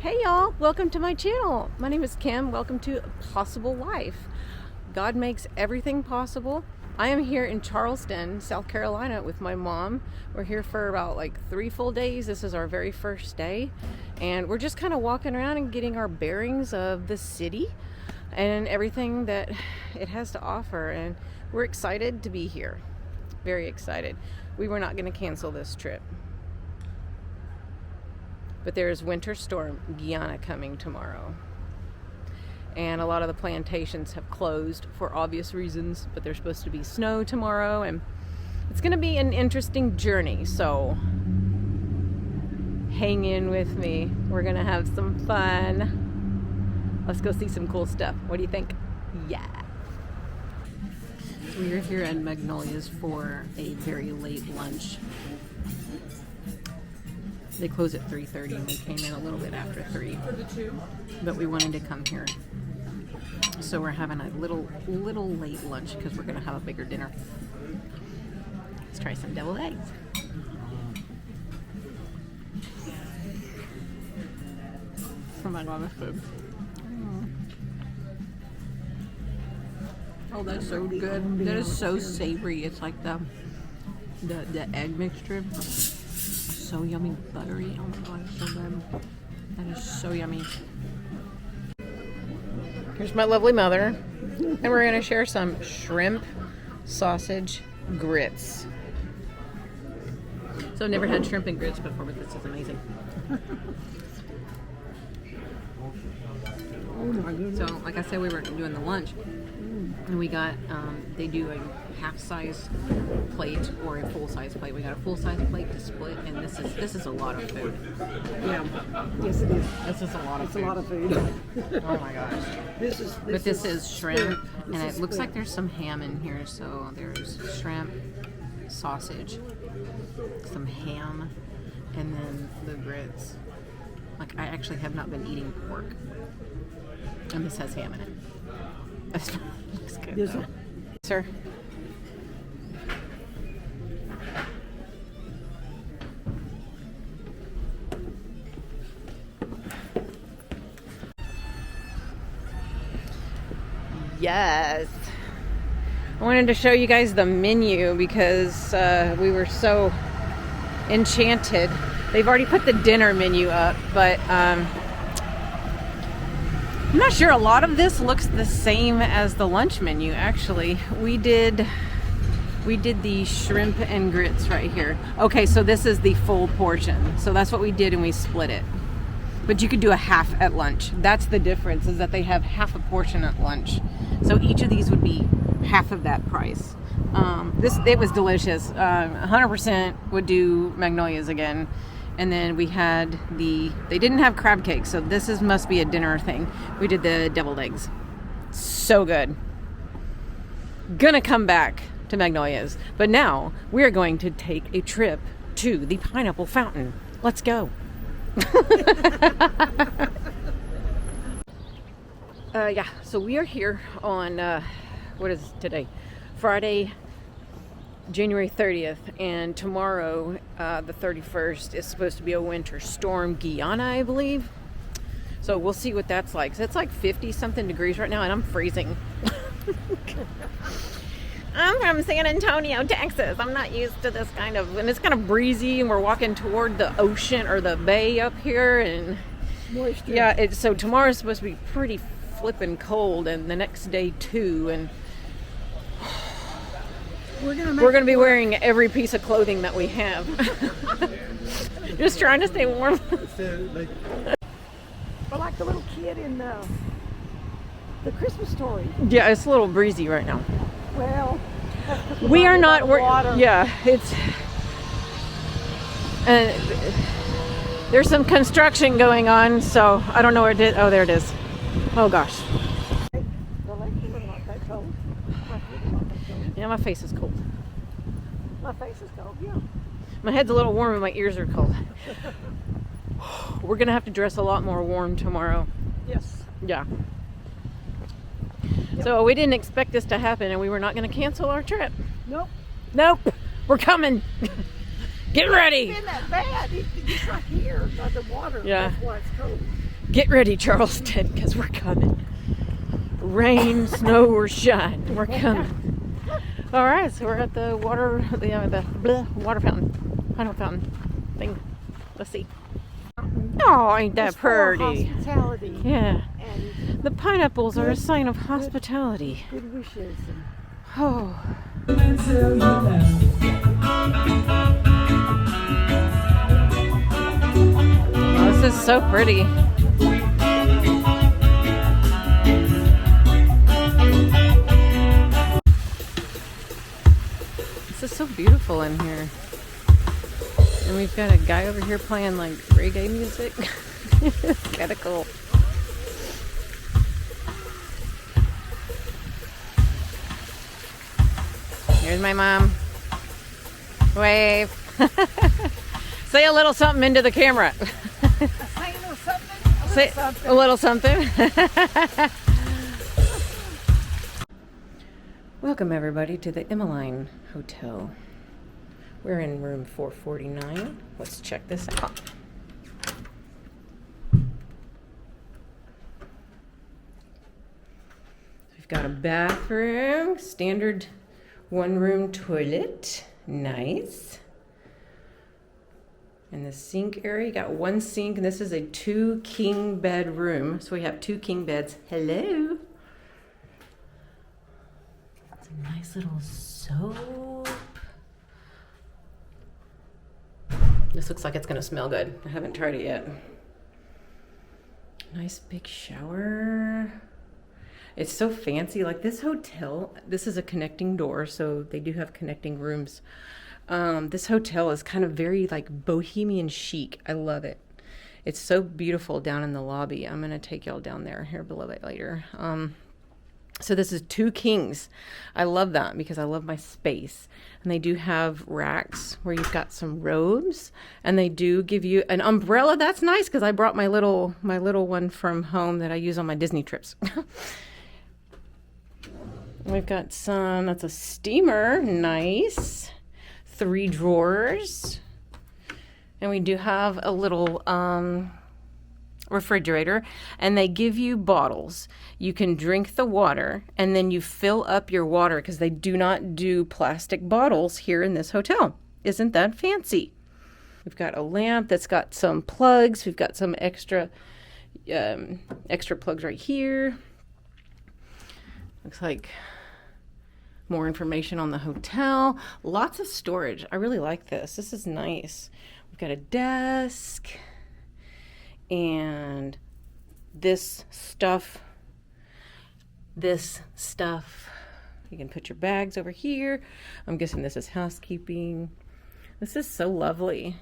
Hey y'all, welcome to my channel. My name is Kim. Welcome to Possible Life. God makes everything possible. I am here in Charleston, South Carolina with my mom. We're here for about like 3 full days. This is our very first day. And we're just kind of walking around and getting our bearings of the city and everything that it has to offer. And we're excited to be here. Very excited. We were not going to cancel this trip. But there's winter storm Gianna coming tomorrow. And a lot of the plantations have closed for obvious reasons, but there's supposed to be snow tomorrow, and it's going to be an interesting journey. So hang in with me. We're going to have some fun. Let's go see some cool stuff. What do you think? Yeah. So we are here at Magnolias for a very late lunch. They close at 3:30 and we came in a little bit after 3. But we wanted to come here. So we're having a little late lunch because we're going to have a bigger dinner. Let's try some deviled eggs. Oh my god, that's good. Oh, that's so good. That is so savory. It's like the egg mixture. So yummy, buttery. Oh my god, it's so good. That is so yummy. Here's my lovely mother, and we're gonna share some shrimp sausage grits. So I've never had shrimp and grits before, but this is amazing. Oh my goodness. So, like I said, we were doing the lunch, and we got, they do a half-size plate or a full-size plate. We got a full-size plate to split, and this is a lot of food. Yeah. Yes, it is. This is a lot of It's food. a lot of food. Oh my gosh. This is shrimp, and it looks like there's some ham in here. So there's shrimp, sausage, some ham, and then the grits. Like, I actually have not been eating pork, and this has ham in it. That looks good. Yes, Though. Sir. Yes. I wanted to show you guys the menu because we were so enchanted. They've already put the dinner menu up, but I'm not sure. A lot of this looks the same as the lunch menu, actually. We did the shrimp and grits right here. Okay, so this is the full portion. So that's what we did, and we split it. But you could do a half at lunch. That's the difference, is that they have half a portion at lunch. So each of these would be half of that price. It was delicious. 100% would do Magnolias again. And then we had they didn't have crab cakes, so this must be a dinner thing. We did the deviled eggs. So good. Gonna come back to Magnolias. But now we're going to take a trip to the pineapple fountain. Let's go. Yeah, so we are here on what is today? Friday, January 30th, and tomorrow, the 31st, is supposed to be a winter storm Gianna, I believe. So we'll see what that's like. So it's like 50 something degrees right now, and I'm freezing. I'm from San Antonio, Texas. I'm not used to this kind of, and it's kind of breezy, and we're walking toward the ocean or the bay up here, and moisture. yeah, so tomorrow's supposed to be pretty flippin' cold, and the next day too, and we're gonna be wearing every piece of clothing that we have. Just trying to stay warm. We're like the little kid in the Christmas Story. Yeah, it's a little breezy right now. Well, We are not. Water. Yeah, it's. There's some construction going on, so I don't know where it is. Oh, there it is. Oh gosh. The lake is not that cold. My feet are not that cold. Yeah, my face is cold. My face is cold. Yeah. My head's a little warm and my ears are cold. We're gonna have to dress a lot more warm tomorrow. Yes. Yeah. So we didn't expect this to happen, and we were not going to cancel our trip. Nope. We're coming. Get ready. It's been that bad. It's right here by the water. Yeah. That's why it's cold. Get ready, Charleston, because we're coming. Rain, snow, or shine, we're coming. All right, so we're at the water fountain, hydro fountain thing. Let's see. Oh, ain't that pretty? Hospitality. Yeah. And The pineapples are a sign of hospitality. good wishes. Oh. Oh, this is so pretty. This is so beautiful in here. And we've got a guy over here playing like reggae music. It's kind of cool. Here's my mom. Wave. Say a little something into the camera. Say a little something. Say a little something. Welcome everybody to the Emmeline Hotel. We're in room 449. Let's check this out. We've got a bathroom, standard one-room toilet. Nice. And the sink area, you got one sink, and this is a 2-king bed room. So we have 2 king beds. Hello. It's a nice little soap. This looks like it's gonna smell good. I haven't tried it yet. Nice big shower. It's so fancy. Like this hotel, this is a connecting door, so they do have connecting rooms. This hotel is kind of very like bohemian chic. I love it. It's so beautiful down in the lobby. I'm gonna take y'all down there here below it later. So this is 2 kings. I love that because I love my space. And they do have racks where you've got some robes, and they do give you an umbrella. That's nice because I brought my little one from home that I use on my Disney trips. We've got some, that's a steamer, nice. 3 drawers. And we do have a little refrigerator, and they give you bottles. You can drink the water, and then you fill up your water because they do not do plastic bottles here in this hotel. Isn't that fancy? We've got a lamp that's got some plugs. We've got some extra plugs right here. Looks like more information on the hotel. Lots of storage. I really like this. This is nice. We've got a desk. And this stuff, you can put your bags over here. I'm guessing this is housekeeping. This is so lovely.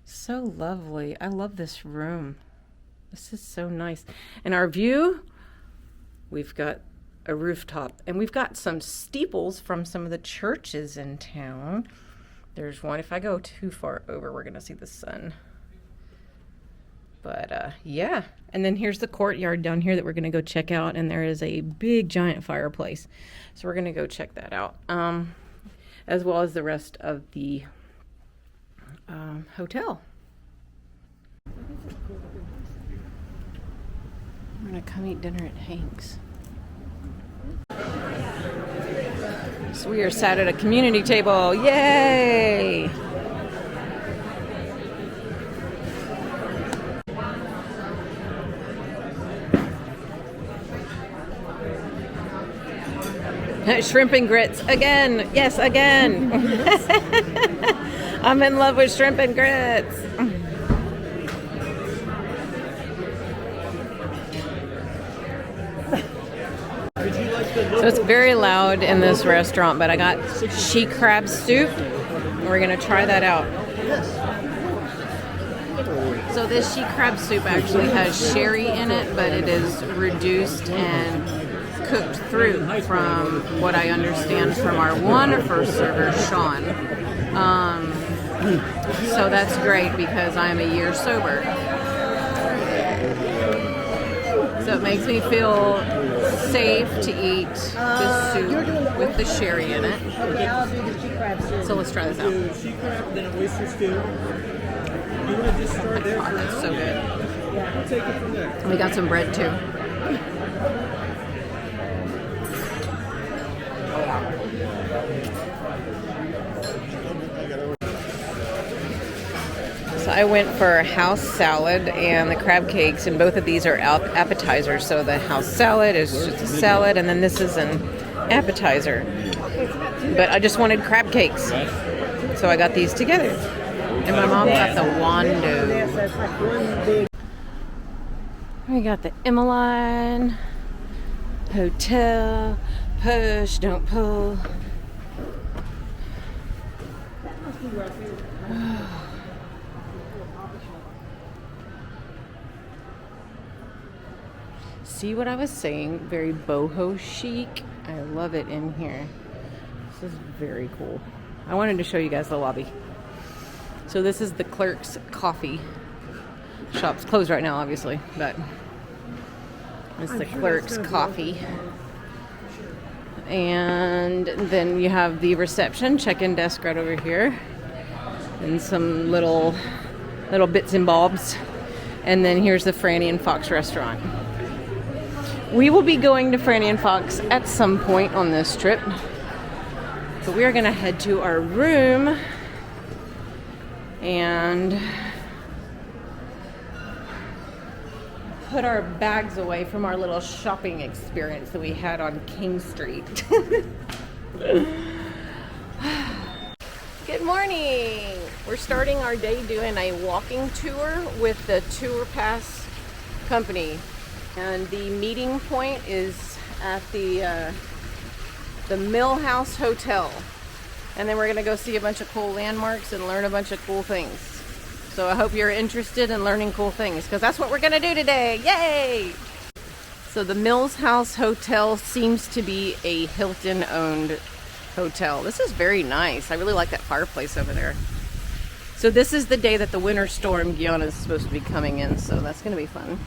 So lovely. I love this room. This is so nice. And our view, we've got a rooftop, and we've got some steeples from some of the churches in town. There's one. If I go too far over, we're gonna see the sun. But yeah, and then here's the courtyard down here that we're gonna go check out, and there is a big giant fireplace, so we're gonna go check that out, as well as the rest of the hotel. We're gonna come eat dinner at Hanks. So we are sat at a community table. Yay! Shrimp and grits again. Yes, again. I'm in love with shrimp and grits. So it's very loud in this restaurant, but I got she crab soup. We're gonna try that out. So this she crab soup actually has sherry in it, but it is reduced and cooked through, from what I understand from our wonderful server, Sean. So that's great because I'm a year sober. So it makes me feel safe to eat the soup with the sherry in it. Okay, I'll do the she crab soup. So let's try this out. She crab, then an oyster stew. You want to just start there for That's so good. Yeah. We got some bread too. So I went for a house salad and the crab cakes, and both of these are appetizers. So the house salad is just a salad, and then this is an appetizer. But I just wanted crab cakes, so I got these together. And my mom got the Wando. We got the Emmeline Hotel. Push, don't pull. See what I was saying? Very boho chic. I love it in here. This is very cool. I wanted to show you guys the lobby. So this is the Clerk's Coffee Shop's closed right now, obviously, but it's the Clerk's Coffee. And then you have the reception, check-in desk right over here, and some little bits and bobs. And then here's the Franny and Fox restaurant. We will be going to Franny and Fox at some point on this trip, but we are going to head to our room and put our bags away from our little shopping experience that we had on King Street. Good morning! We're starting our day doing a walking tour with the Tour Pass company. And the meeting point is at the Mill House Hotel. And then we're going to go see a bunch of cool landmarks and learn a bunch of cool things. So I hope you're interested in learning cool things, because that's what we're going to do today. Yay! So the Mills House Hotel seems to be a Hilton-owned hotel. This is very nice. I really like that fireplace over there. So this is the day that the winter storm Gianna is supposed to be coming in, so that's going to be fun.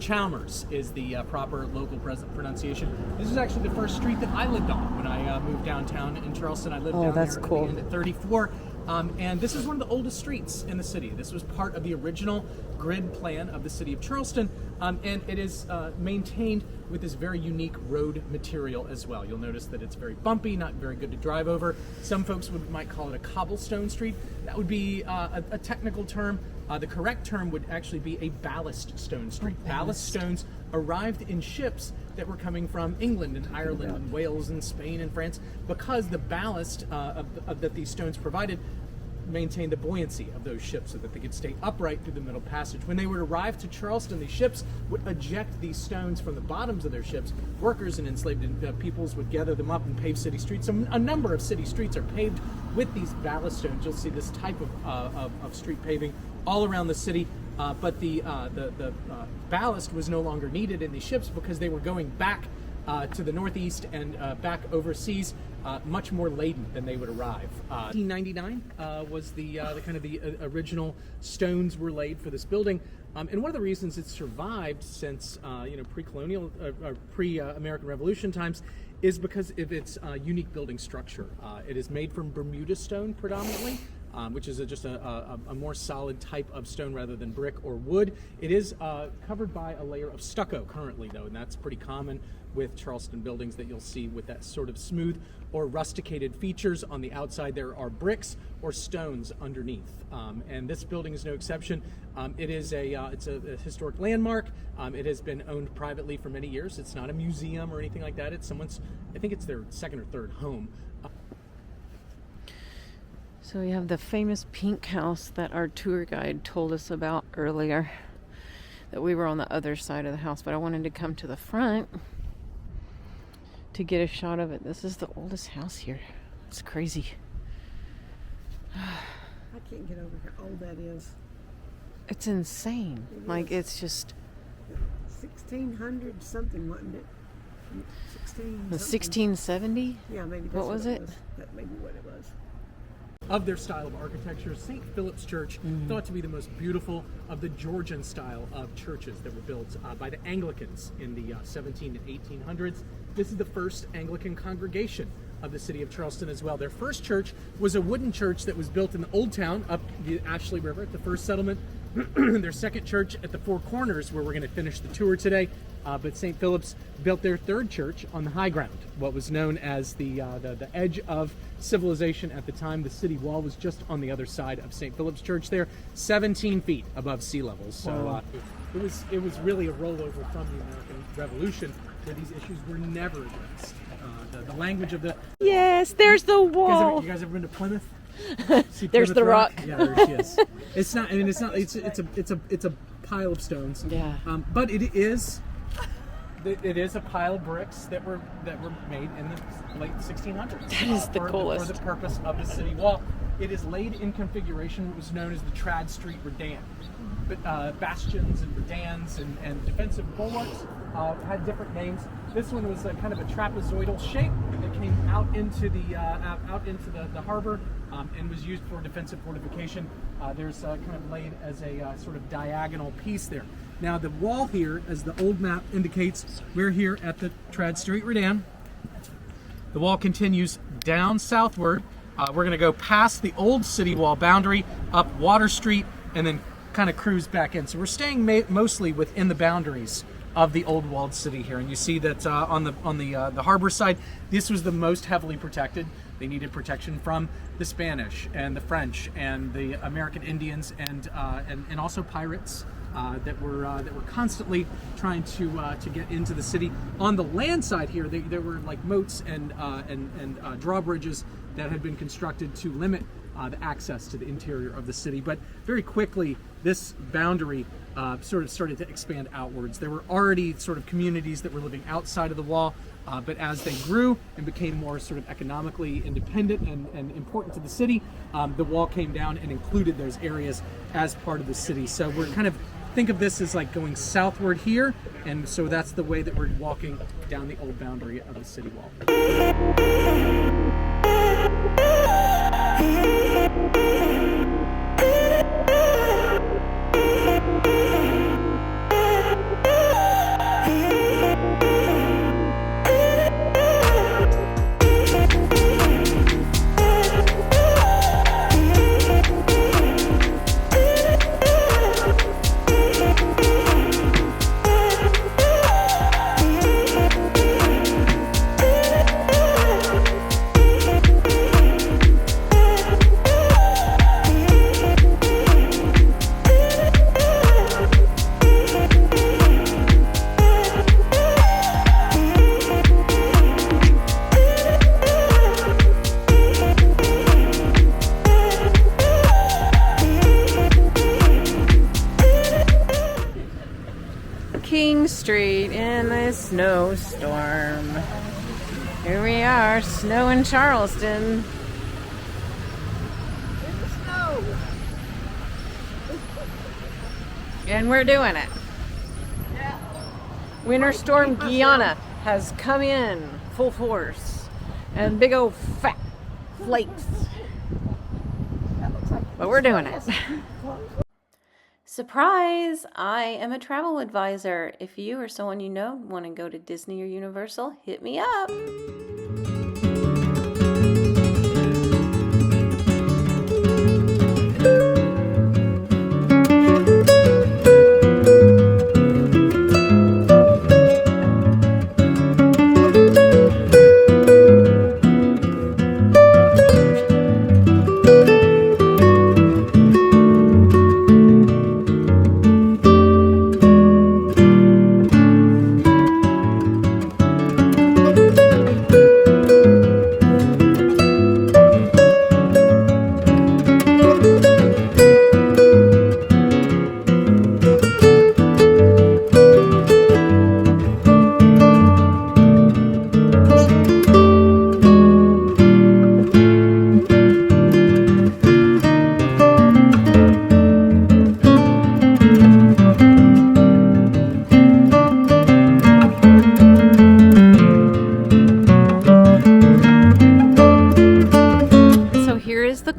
Chalmers is the proper local pronunciation. This is actually the first street that I lived on when I moved downtown in Charleston. I lived down that's there cool. at the end at 34. And this is one of the oldest streets in the city. This was part of the original grid plan of the city of Charleston, and it is maintained with this very unique road material as well. You'll notice that it's very bumpy, not very good to drive over. Some folks might call it a cobblestone street. That would be a technical term. The correct term would actually be a ballast stone street. Ballast stones arrived in ships that were coming from England and Ireland and Wales and Spain and France, because the ballast that these stones provided maintained the buoyancy of those ships so that they could stay upright through the middle passage. When they would arrive to Charleston, these ships would eject these stones from the bottoms of their ships. Workers and enslaved peoples would gather them up and pave city streets. So a number of city streets are paved with these ballast stones. You'll see this type of street paving all around the city. But the ballast was no longer needed in these ships because they were going back to the northeast and back overseas, much more laden than they would arrive. 1899 was the original stones were laid for this building, and one of the reasons it's survived since pre-colonial, pre-American Revolution times is because of its unique building structure. It is made from Bermuda stone predominantly. Which is just a more solid type of stone rather than brick or wood. It is covered by a layer of stucco currently, though, and that's pretty common with Charleston buildings that you'll see with that sort of smooth or rusticated features on the outside. There are bricks or stones underneath, and this building is no exception. It's a historic landmark. It has been owned privately for many years. It's not a museum or anything like that. It's I think it's their second or third home. So we have the famous pink house that our tour guide told us about earlier, that we were on the other side of the house, but I wanted to come to the front to get a shot of it. This is the oldest house here. It's crazy. I can't get over how old that is. It's insane. It's just 1600 something, wasn't it? 1670? Yeah, maybe that's what was it? That may be what it was. Of their style of architecture, St. Philip's Church, thought to be the most beautiful of the Georgian style of churches that were built by the Anglicans in the 17 and 1800s. This is the first Anglican congregation of the city of Charleston as well. Their first church was a wooden church that was built in the Old Town up the Ashley River at the first settlement their second church at the Four Corners, where we're going to finish the tour today. But St. Philip's built their third church on the high ground, what was known as the edge of civilization at the time. The city wall was just on the other side of St. Philip's Church there, 17 feet above sea level. So it was really a rollover from the American Revolution, where these issues were never addressed. The language of the... Yes, there's the wall. You guys ever been to Plymouth? There's the rock. Yeah, there she is. It's not. I mean, it's not. It's a pile of stones. Yeah. But it is a pile of bricks that were made in the late 1600s. That is the coolest. For the purpose of the city wall. It is laid in configuration what was known as the Trad Street Redan. But bastions and redans and defensive bulwarks had different names. This one was kind of a trapezoidal shape that came out into the harbor and was used for defensive fortification. There's kind of laid as a sort of diagonal piece there. Now the wall here, as the old map indicates, we're here at the Trad Street Redan. The wall continues down southward. We're going to go past the old city wall boundary, up Water Street, and then kind of cruise back in. So we're staying mostly within the boundaries of the old walled city here. And you see that on the harbor side, this was the most heavily protected. They needed protection from the Spanish and the French and the American Indians and also pirates that were constantly trying to get into the city. On the land side here, there were like moats and drawbridges that had been constructed to limit the access to the interior of the city. But very quickly, this boundary sort of started to expand outwards. There were already sort of communities that were living outside of the wall, but as they grew and became more sort of economically independent and important to the city, the wall came down and included those areas as part of the city. So we're kind of, think of this as like going southward here, and so that's the way that we're walking down the old boundary of the city wall. King Street in a snowstorm. Here we are, snow in Charleston. Snow. And we're doing it. Yeah. Winter storm Gianna has come in full force. And big old fat flakes. That looks like But we're doing it. Surprise! I am a travel advisor. If you or someone you know want to go to Disney or Universal, hit me up.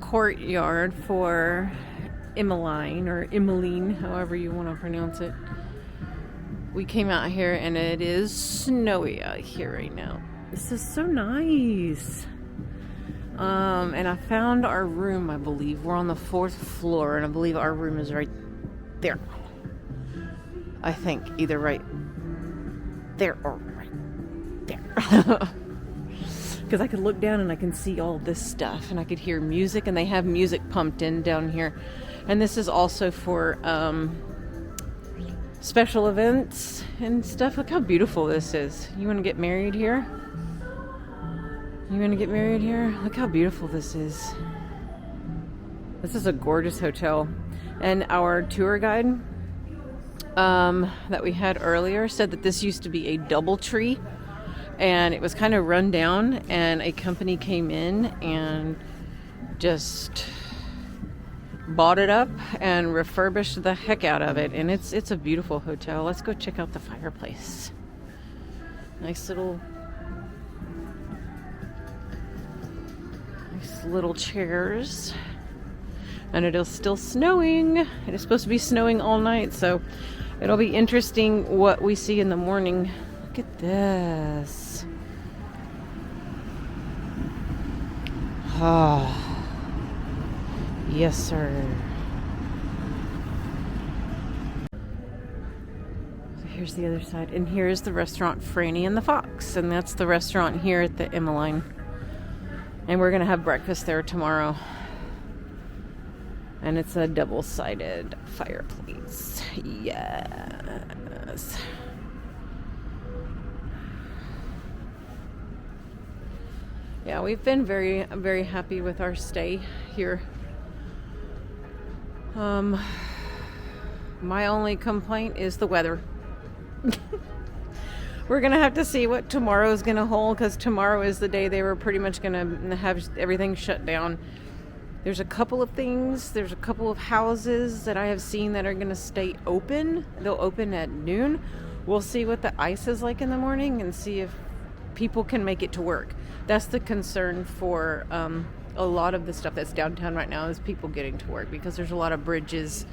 Courtyard for Emmeline, however you want to pronounce it. We came out here and it is snowy out here right now. This is so nice. And I found our room, I believe. We're on the 4th floor and I believe our room is right there. I think either right there or right there. Because I could look down and I can see all this stuff, and I could hear music, and they have music pumped in down here. And this is also for special events and stuff. Look how beautiful this is. You want to get married here? You want to get married here? Look how beautiful this is. This is a gorgeous hotel. And our tour guide that we had earlier said that this used to be a DoubleTree, and it was kind of run down, and a company came in and just bought it up and refurbished the heck out of it, and it's a beautiful hotel. Let's go check out the fireplace. Nice little chairs. And it is still snowing. It is supposed to be snowing all night, so it'll be interesting what we see in the morning. Look at this. Ah, yes, sir. So here's the other side, and here is the restaurant Franny and the Fox, and that's the restaurant here at the Emmeline. And we're gonna have breakfast there tomorrow. And it's a double-sided fireplace. Yes. Yeah, we've been very, very happy with our stay here. My only complaint is the weather. We're gonna have to see what tomorrow's gonna hold, because tomorrow is the day they were pretty much gonna have everything shut down. There's a couple of things, there's a couple of houses that I have seen that are going to stay open. They'll open at noon. We'll see what the ice is like in the morning and see if people can make it to work. That's the concern for a lot of the stuff that's downtown right now, is people getting to work, because there's a lot of bridges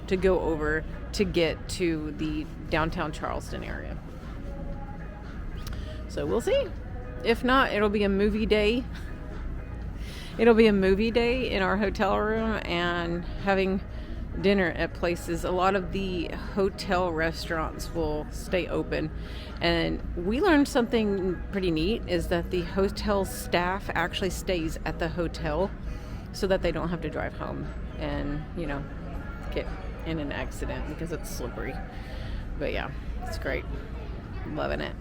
to go over to get to the downtown Charleston area. So we'll see. If not, it'll be a movie day. It'll be a movie day in our hotel room and having dinner at places. A lot of the hotel restaurants will stay open. And we learned something pretty neat, is that the hotel staff actually stays at the hotel so that they don't have to drive home and, get in an accident because it's slippery. But yeah, it's great. Loving it.